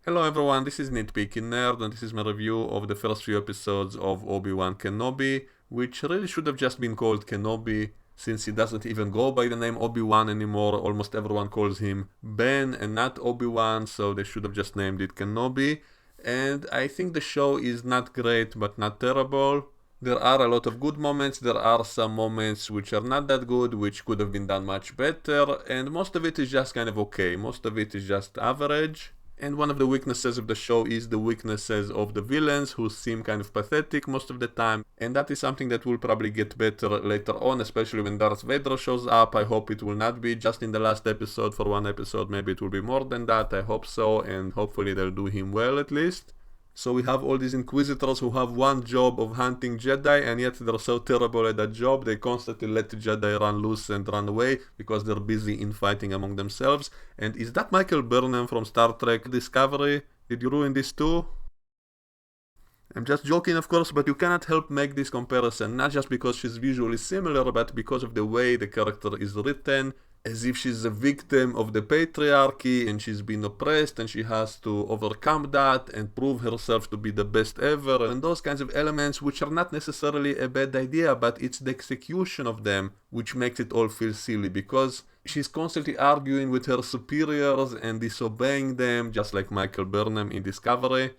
Hello everyone, this is Nitpicking Nerd, and this is my review of the first few episodes of Obiwan Kenobi, which really should have just been called Kenobi, since he doesn't even go by the name Obi-Wan anymore. Almost everyone calls him Ben and not Obi-Wan, so they should have just named it Kenobi. And I think the show is not great, but not terrible. There are a lot of good moments, there are some moments which are not that good, which could have been done much better, and most of it is just kind of okay. Most of it is just average. And one of the weaknesses of the show is the weaknesses of the villains, who seem kind of pathetic most of the time. And that is something that will probably get better later on, especially when Darth Vader shows up. I hope it will not be just in the last episode for one episode, maybe it will be more than that. I hope so, and hopefully they'll do him well at least. So we have all these Inquisitors who have one job of hunting Jedi, and yet they're so terrible at that job. They constantly let the Jedi run loose and run away because they're busy infighting among themselves. And is that Michael Burnham from Star Trek Discovery? Did you ruin this too? I'm just joking, of course, but you cannot help make this comparison, not just because she's visually similar, but because of the way the character is written, as if she's a victim of the patriarchy and she's been oppressed and she has to overcome that and prove herself to be the best ever, and those kinds of elements, which are not necessarily a bad idea, but it's the execution of them which makes it all feel silly, because she's constantly arguing with her superiors and disobeying them, just like Michael Burnham in Discovery.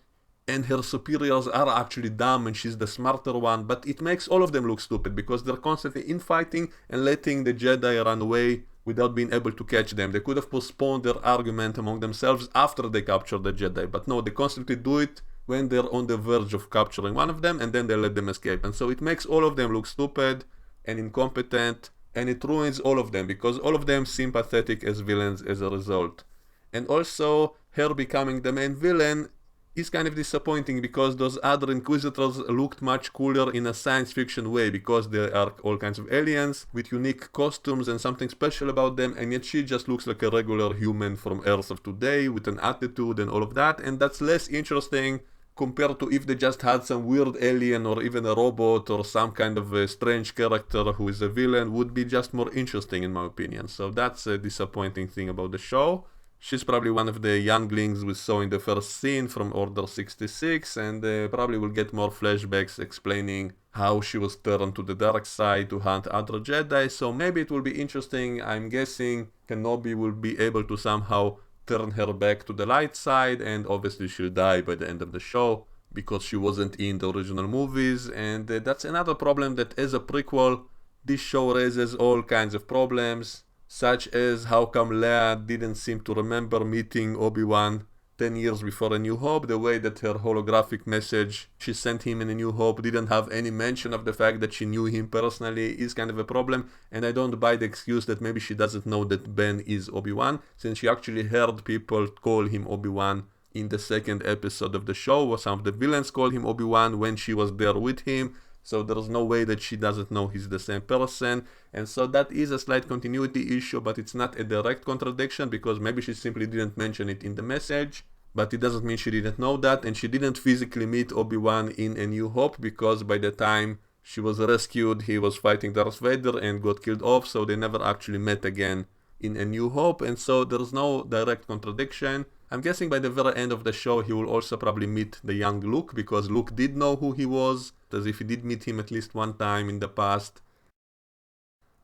And her superiors are actually dumb and she's the smarter one, but it makes all of them look stupid because they're constantly infighting and letting the Jedi run away without being able to catch them. They could have postponed their argument among themselves after they capture the Jedi, but no, they constantly do it when they're on the verge of capturing one of them, and then they let them escape. And so it makes all of them look stupid and incompetent, and it ruins all of them because all of them seem pathetic as villains as a result. And also, her becoming the main villain is kind of disappointing because those other Inquisitors looked much cooler in a science fiction way, because they are all kinds of aliens with unique costumes and something special about them, and yet she just looks like a regular human from Earth of today with an attitude and all of that, and that's less interesting compared to if they just had some weird alien or even a robot or some kind of a strange character who is a villain. Would be just more interesting in my opinion. So that's a disappointing thing about the show. She's probably one of the younglings we saw in the first scene from Order 66, and probably will get more flashbacks explaining how she was turned to the dark side to hunt other Jedi, so maybe it will be interesting. I'm guessing Kenobi will be able to somehow turn her back to the light side, and obviously she'll die by the end of the show because she wasn't in the original movies, and that's another problem, that as a prequel, this show raises all kinds of problems, such as how come Leia didn't seem to remember meeting Obi-Wan 10 years before A New Hope. The way that her holographic message she sent him in A New Hope didn't have any mention of the fact that she knew him personally is kind of a problem, and I don't buy the excuse that maybe she doesn't know that Ben is Obi-Wan, since she actually heard people call him Obi-Wan in the second episode of the show, or some of the villains call him Obi-Wan when she was there with him. So there's no way that she doesn't know he's the same person, and so that is a slight continuity issue, but it's not a direct contradiction because maybe she simply didn't mention it in the message, but it doesn't mean she didn't know that. And she didn't physically meet Obi-Wan in A New Hope because by the time she was rescued he was fighting Darth Vader and got killed off, so they never actually met again in A New Hope, and so there's no direct contradiction. I'm guessing by the very end of the show he will also probably meet the young Luke, because Luke did know who he was, as if he did meet him at least one time in the past.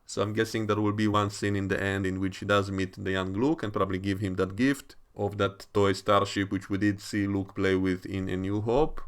So I'm guessing there will be one scene in the end in which he does meet the young Luke and probably give him that gift of that toy starship which we did see Luke play with in A New Hope.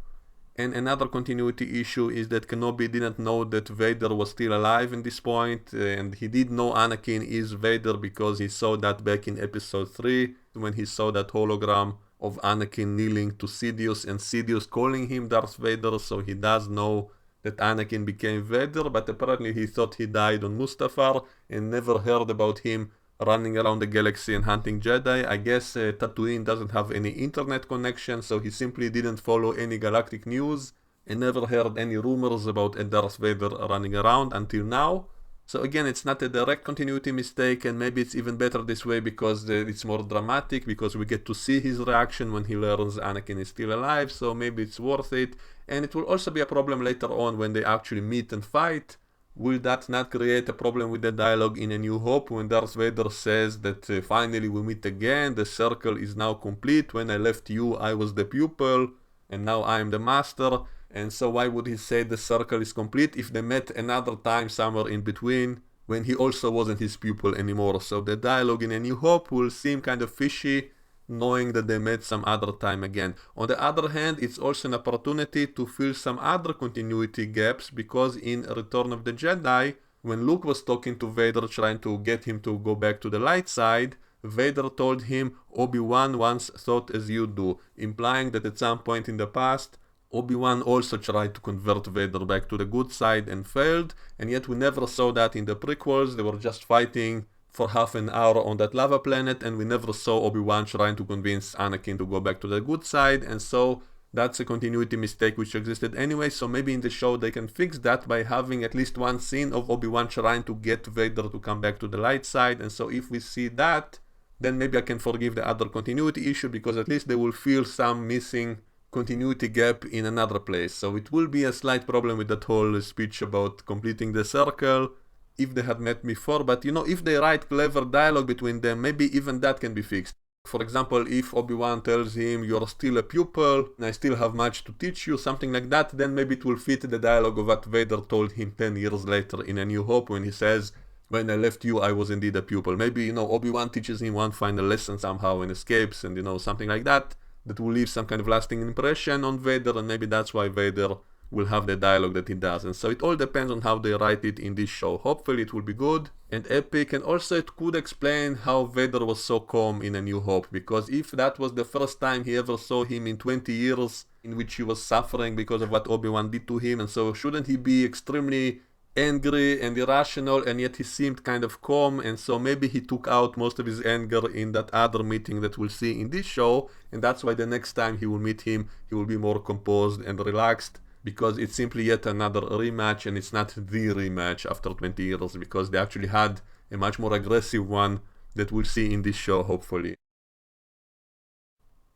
And another continuity issue is that Kenobi didn't know that Vader was still alive in this point, and he did know Anakin is Vader because he saw that back in episode 3 when he saw that hologram of Anakin kneeling to Sidious and Sidious calling him Darth Vader, so he does know that Anakin became Vader, but apparently he thought he died on Mustafar and never heard about him running around the galaxy and hunting Jedi. I guess Tatooine doesn't have any internet connection, so he simply didn't follow any galactic news and never heard any rumors about a Darth Vader running around until now. So again, it's not a direct continuity mistake, and maybe it's even better this way because it's more dramatic, because we get to see his reaction when he learns Anakin is still alive, so maybe it's worth it. And it will also be a problem later on when they actually meet and fight, will that not create a problem with the dialogue in A New Hope when Darth Vader says that finally we meet again, the circle is now complete, when I left you I was the pupil, and now I am the master, and so why would he say the circle is complete if they met another time somewhere in between, when he also wasn't his pupil anymore? So the dialogue in A New Hope will seem kind of fishy, knowing that they met some other time again. On the other hand, it's also an opportunity to fill some other continuity gaps, because in Return of the Jedi, when Luke was talking to Vader trying to get him to go back to the light side, Vader told him, Obi-Wan once thought as you do, implying that at some point in the past, Obi-Wan also tried to convert Vader back to the good side and failed, and yet we never saw that in the prequels. They were just fighting for half an hour on that lava planet, and we never saw Obi-Wan trying to convince Anakin to go back to the good side, and so that's a continuity mistake which existed anyway. So maybe in the show they can fix that by having at least one scene of Obi-Wan trying to get Vader to come back to the light side, and so if we see that, then maybe I can forgive the other continuity issue, because at least they will feel some missing continuity gap in another place. So it will be a slight problem with that whole speech about completing the circle if they had met before, but if they write clever dialogue between them, maybe even that can be fixed. For example, if Obi-Wan tells him, you're still a pupil, and I still have much to teach you, something like that, then maybe it will fit the dialogue of what Vader told him 10 years later in A New Hope, when he says, when I left you, I was indeed a pupil. Maybe, Obi-Wan teaches him one final lesson somehow and escapes, and, something like that, that will leave some kind of lasting impression on Vader, and maybe that's why Vader will have the dialogue that he does. And so it all depends on how they write it in this show. Hopefully it will be good and epic, and also it could explain how Vader was so calm in A New Hope, because if that was the first time he ever saw him in 20 years in which he was suffering because of what Obi-Wan did to him, and so shouldn't he be extremely angry and irrational, and yet he seemed kind of calm, and so maybe he took out most of his anger in that other meeting that we'll see in this show, and that's why the next time he will meet him, he will be more composed and relaxed, because it's simply yet another rematch, and it's not the rematch after 20 years, because they actually had a much more aggressive one that we'll see in this show, hopefully.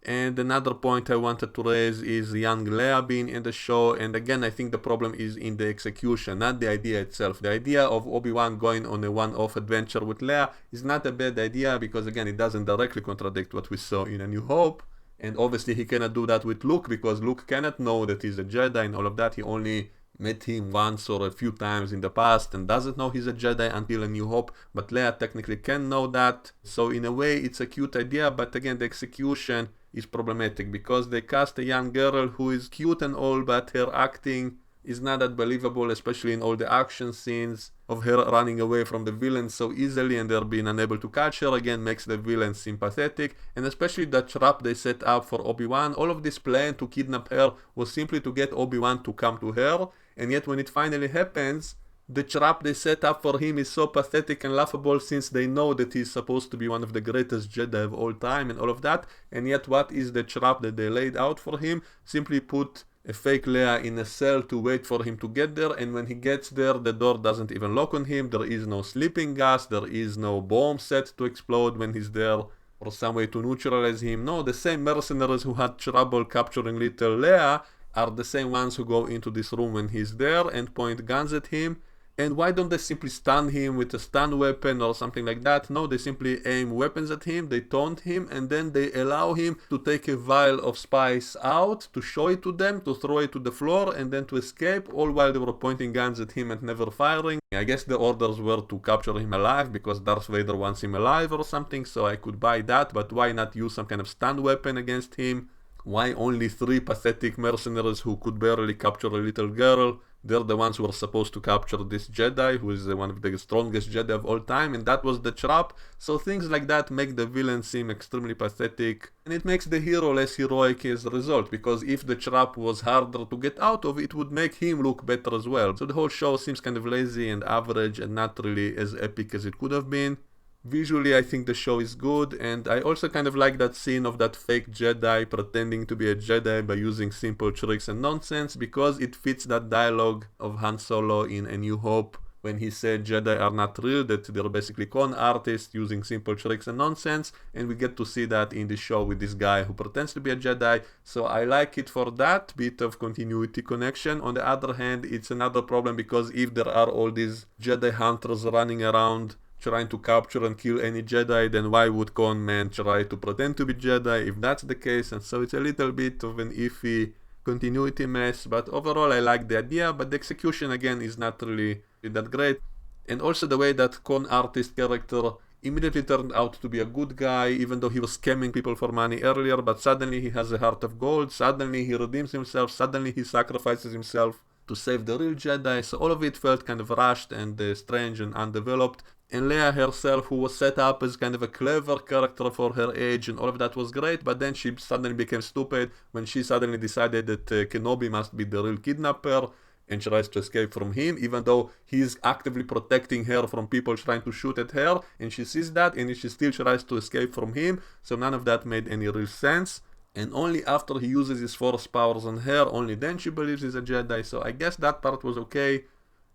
And another point I wanted to raise is young Leia being in the show, and again I think the problem is in the execution, not the idea itself. The idea of Obi-Wan going on a one-off adventure with Leia is not a bad idea, because again it doesn't directly contradict what we saw in A New Hope, and obviously he cannot do that with Luke, because Luke cannot know that he's a Jedi and all of that. He only met him once or a few times in the past and doesn't know he's a Jedi until A New Hope, but Leia technically can know that. So in a way it's a cute idea, but again the execution is problematic, because they cast a young girl who is cute and all, but her acting is not that believable, especially in all the action scenes of her running away from the villain so easily, and they're being unable to catch her again makes the villain sympathetic, and especially the trap they set up for Obi-Wan. All of this plan to kidnap her was simply to get Obi-Wan to come to her, and yet when it finally happens, the trap they set up for him is so pathetic and laughable, since they know that he's supposed to be one of the greatest Jedi of all time and all of that, and yet what is the trap that they laid out for him? Simply put a fake Leia in a cell to wait for him to get there, and when he gets there the door doesn't even lock on him, there is no sleeping gas, there is no bomb set to explode when he's there, or some way to neutralize him. No, the same mercenaries who had trouble capturing little Leia are the same ones who go into this room when he's there and point guns at him. And why don't they simply stun him with a stun weapon or something like that? No, they simply aim weapons at him, they taunt him, and then they allow him to take a vial of spice out, to show it to them, to throw it to the floor, and then to escape, all while they were pointing guns at him and never firing. I guess the orders were to capture him alive, because Darth Vader wants him alive or something, so I could buy that, but why not use some kind of stun weapon against him? Why only 3 pathetic mercenaries who could barely capture a little girl? They're the ones who are supposed to capture this Jedi, who is one of the strongest Jedi of all time, and that was the trap. So things like that make the villain seem extremely pathetic, and it makes the hero less heroic as a result, because if the trap was harder to get out of, it would make him look better as well. So the whole show seems kind of lazy and average and not really as epic as it could have been. Visually, I think the show is good, and I also kind of like that scene of that fake Jedi pretending to be a Jedi by using simple tricks and nonsense, because it fits that dialogue of Han Solo in A New Hope, when he said Jedi are not real, that they're basically con artists using simple tricks and nonsense, and we get to see that in the show with this guy who pretends to be a Jedi. So I like it for that bit of continuity connection. On the other hand, it's another problem because if there are all these Jedi hunters running around trying to capture and kill any Jedi, then why would con men try to pretend to be Jedi if that's the case? And so it's a little bit of an iffy continuity mess, but overall I like the idea, but the execution again is not really that great. And also the way that con artist character immediately turned out to be a good guy, even though he was scamming people for money earlier, but suddenly he has a heart of gold, suddenly he redeems himself, suddenly he sacrifices himself to save the real Jedi. So all of it felt kind of rushed and strange and undeveloped. And Leia herself, who was set up as kind of a clever character for her age, and all of that was great, but then she suddenly became stupid when she suddenly decided that Kenobi must be the real kidnapper, and tries to escape from him, even though he's actively protecting her from people trying to shoot at her, and she sees that, and she still tries to escape from him. So none of that made any real sense. And only after he uses his force powers on her, only then she believes he's a Jedi. So I guess that part was okay.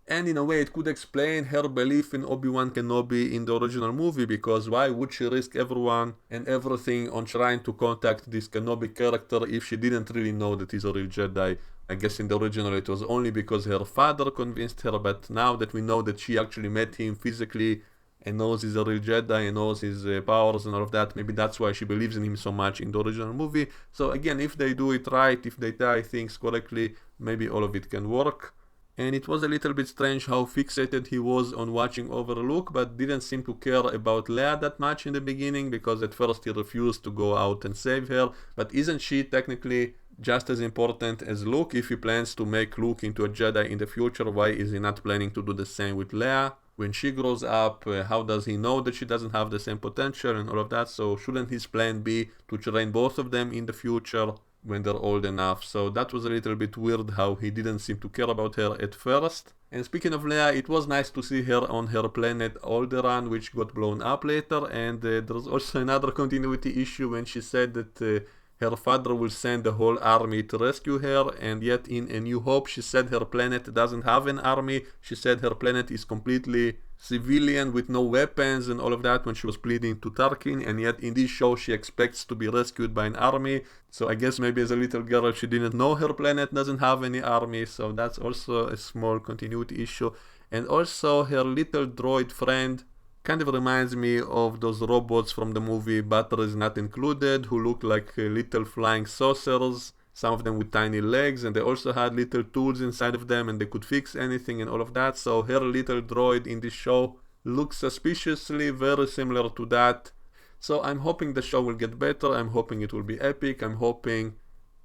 And in a way it could explain her belief in Obi-Wan Kenobi in the original movie, because why would she risk everyone and everything on trying to contact this Kenobi character if she didn't really know that he's a real Jedi? I guess in the original it was only because her father convinced her, but now that we know that she actually met him physically and knows he's a real Jedi and knows his powers and all of that, maybe that's why she believes in him so much in the original movie. So again, if they do it right, if they tie things correctly, maybe all of it can work. And it was a little bit strange how fixated he was on watching over Luke, but didn't seem to care about Leia that much in the beginning, because at first he refused to go out and save her. But isn't she technically just as important as Luke? If he plans to make Luke into a Jedi in the future, why is he not planning to do the same with Leia? When she grows up, how does he know that she doesn't have the same potential and all of that? So shouldn't his plan be to train both of them in the future when they're old enough? So that was a little bit weird how he didn't seem to care about her at first. And speaking of Leia, it was nice to see her on her planet Alderaan, which got blown up later. And there's also another continuity issue when she said that her father will send a whole army to rescue her, and yet in A New Hope she said her planet doesn't have an army. She said her planet is completely civilian with no weapons and all of that when she was pleading to Tarkin, and yet in this show she expects to be rescued by an army. So I guess maybe as a little girl she didn't know her planet doesn't have any army, so that's also a small continuity issue. And also her little droid friend kind of reminds me of those robots from the movie Butter Is Not Included, who look like little flying saucers, some of them with tiny legs, and they also had little tools inside of them and they could fix anything and all of that. So her little droid in this show looks suspiciously very similar to that. So I'm hoping the show will get better, I'm hoping it will be epic, I'm hoping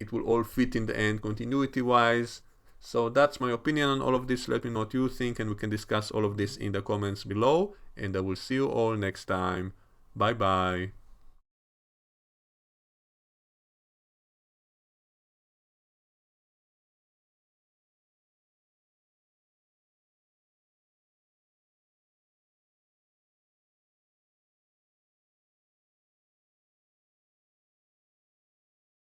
it will all fit in the end continuity wise. So that's my opinion on all of this. Let me know what you think, and we can discuss all of this in the comments below. And I will see you all next time. Bye bye.